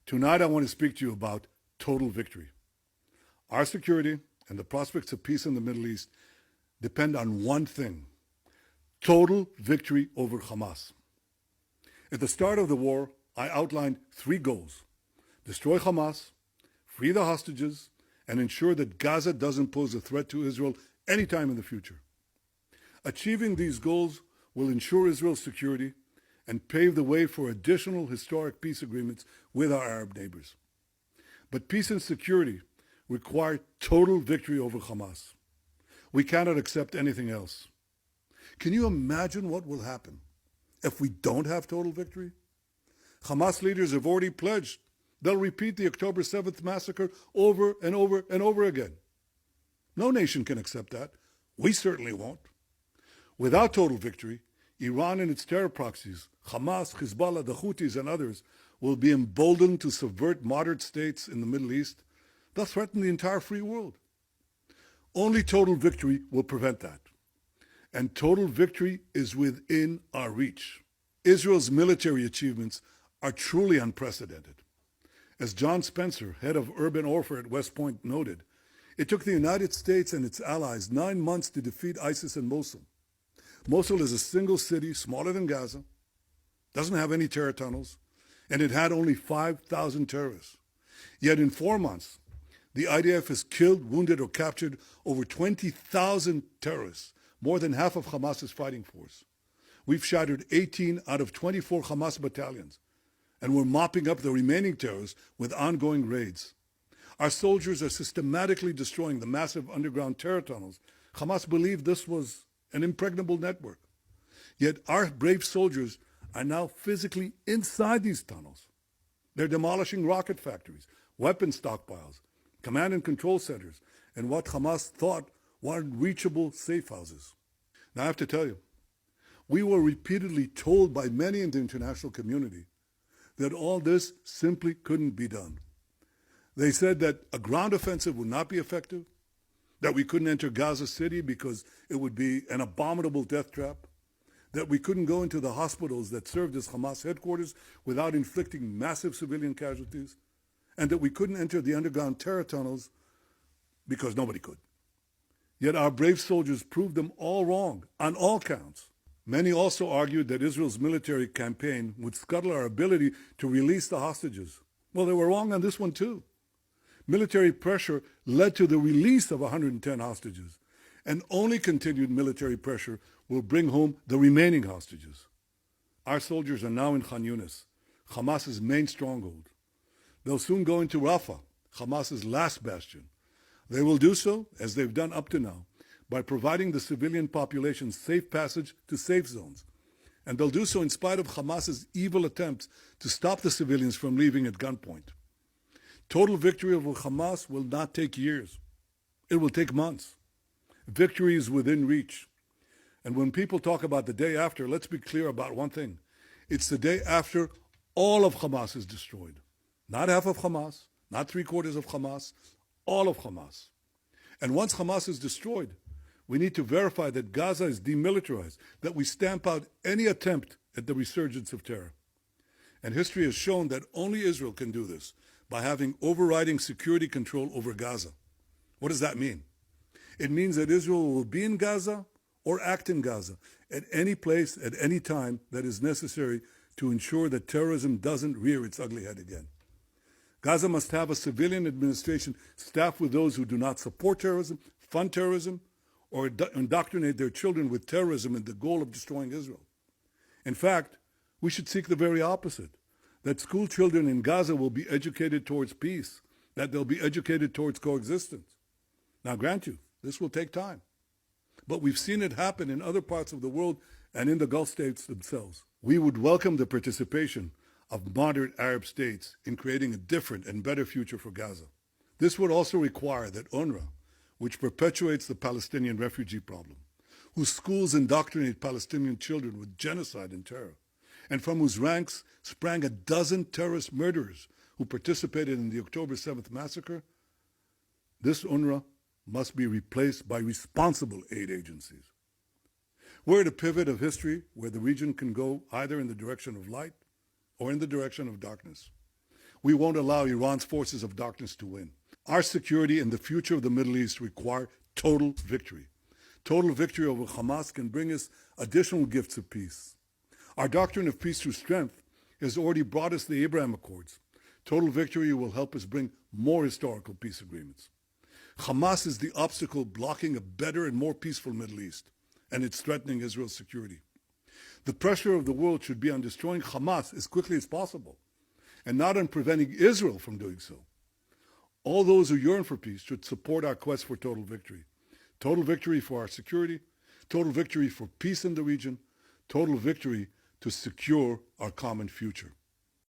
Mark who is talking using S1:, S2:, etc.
S1: Tonight, I want to speak to you about total victory. Our security and the prospects of peace in the Middle East depend on one thing: total victory over Hamas. At the start of the war, I outlined three goals: destroy Hamas, free the hostages, and ensure that Gaza doesn't pose a threat to Israel anytime in the future. Achieving these goals will ensure Israel's security and pave the way for additional historic peace agreements with our Arab neighbors. But peace and security require total victory over Hamas. We cannot accept anything else. Can you imagine what will happen if we don't have total victory? Hamas leaders have already pledged they'll repeat the October 7th massacre over and over and over again. No nation can accept that. We certainly won't. Without total victory, Iran and its terror proxies, Hamas, Hezbollah, the Houthis, and others, will be emboldened to subvert moderate states in the Middle East. They'll threaten the entire free world. Only total victory will prevent that. And total victory is within our reach. Israel's military achievements are truly unprecedented. As John Spencer, head of urban warfare at West Point, noted, it took the United States and its allies 9 months to defeat ISIS in Mosul. Mosul is a single city, smaller than Gaza, doesn't have any terror tunnels, and it had only 5,000 terrorists. Yet in 4 months, the IDF has killed, wounded, or captured over 20,000 terrorists, more than half of Hamas's fighting force. We've shattered 18 out of 24 Hamas battalions, and we're mopping up the remaining terrorists with ongoing raids. Our soldiers are systematically destroying the massive underground terror tunnels. Hamas believed this was an impregnable network. Yet our brave soldiers are now physically inside these tunnels. They're demolishing rocket factories, weapon stockpiles, command and control centers, and what Hamas thought were unreachable safe houses. Now I have to tell you, we were repeatedly told by many in the international community that all this simply couldn't be done. They said that a ground offensive would not be effective, that we couldn't enter Gaza City because it would be an abominable death trap, that we couldn't go into the hospitals that served as Hamas headquarters without inflicting massive civilian casualties, and that we couldn't enter the underground terror tunnels because nobody could. Yet our brave soldiers proved them all wrong on all counts. Many also argued that Israel's military campaign would scuttle our ability to release the hostages. Well, they were wrong on this one too. Military pressure led to the release of 110 hostages, and only continued military pressure will bring home the remaining hostages. Our soldiers are now in Khan Yunis, Hamas's main stronghold. They'll soon go into Rafah, Hamas's last bastion. They will do so, as they've done up to now, by providing the civilian population safe passage to safe zones. And they'll do so in spite of Hamas's evil attempts to stop the civilians from leaving at gunpoint. Total victory over Hamas will not take years. It will take months. Victory is within reach. And when people talk about the day after, let's be clear about one thing. It's the day after all of Hamas is destroyed. Not half of Hamas, not 3/4 of Hamas, all of Hamas. And once Hamas is destroyed, we need to verify that Gaza is demilitarized, that we stamp out any attempt at the resurgence of terror. And history has shown that only Israel can do this, by having overriding security control over Gaza. What does that mean? It means that Israel will be in Gaza or act in Gaza at any place, at any time that is necessary to ensure that terrorism doesn't rear its ugly head again. Gaza must have a civilian administration staffed with those who do not support terrorism, fund terrorism, or indoctrinate their children with terrorism in the goal of destroying Israel. In fact, we should seek the very opposite, that school children in Gaza will be educated towards peace, that they'll be educated towards coexistence. Now, grant you, this will take time. But we've seen it happen in other parts of the world and in the Gulf states themselves. We would welcome the participation of moderate Arab states in creating a different and better future for Gaza. This would also require that UNRWA, which perpetuates the Palestinian refugee problem, whose schools indoctrinate Palestinian children with genocide and terror, and from whose ranks sprang a dozen terrorist murderers who participated in the October 7th massacre, this UNRWA must be replaced by responsible aid agencies. We're at a pivot of history where the region can go either in the direction of light or in the direction of darkness. we won't allow Iran's forces of darkness to win. Our security and the future of the Middle East require total victory. Total victory over Hamas can bring us additional gifts of peace. Our doctrine of peace through strength has already brought us the Abraham Accords. Total victory will help us bring more historical peace agreements. Hamas is the obstacle blocking a better and more peaceful Middle East, and it's threatening Israel's security. The pressure of the world should be on destroying Hamas as quickly as possible, and not on preventing Israel from doing so. All those who yearn for peace should support our quest for total victory. Total victory for our security, total victory for peace in the region, total victory to secure our common future.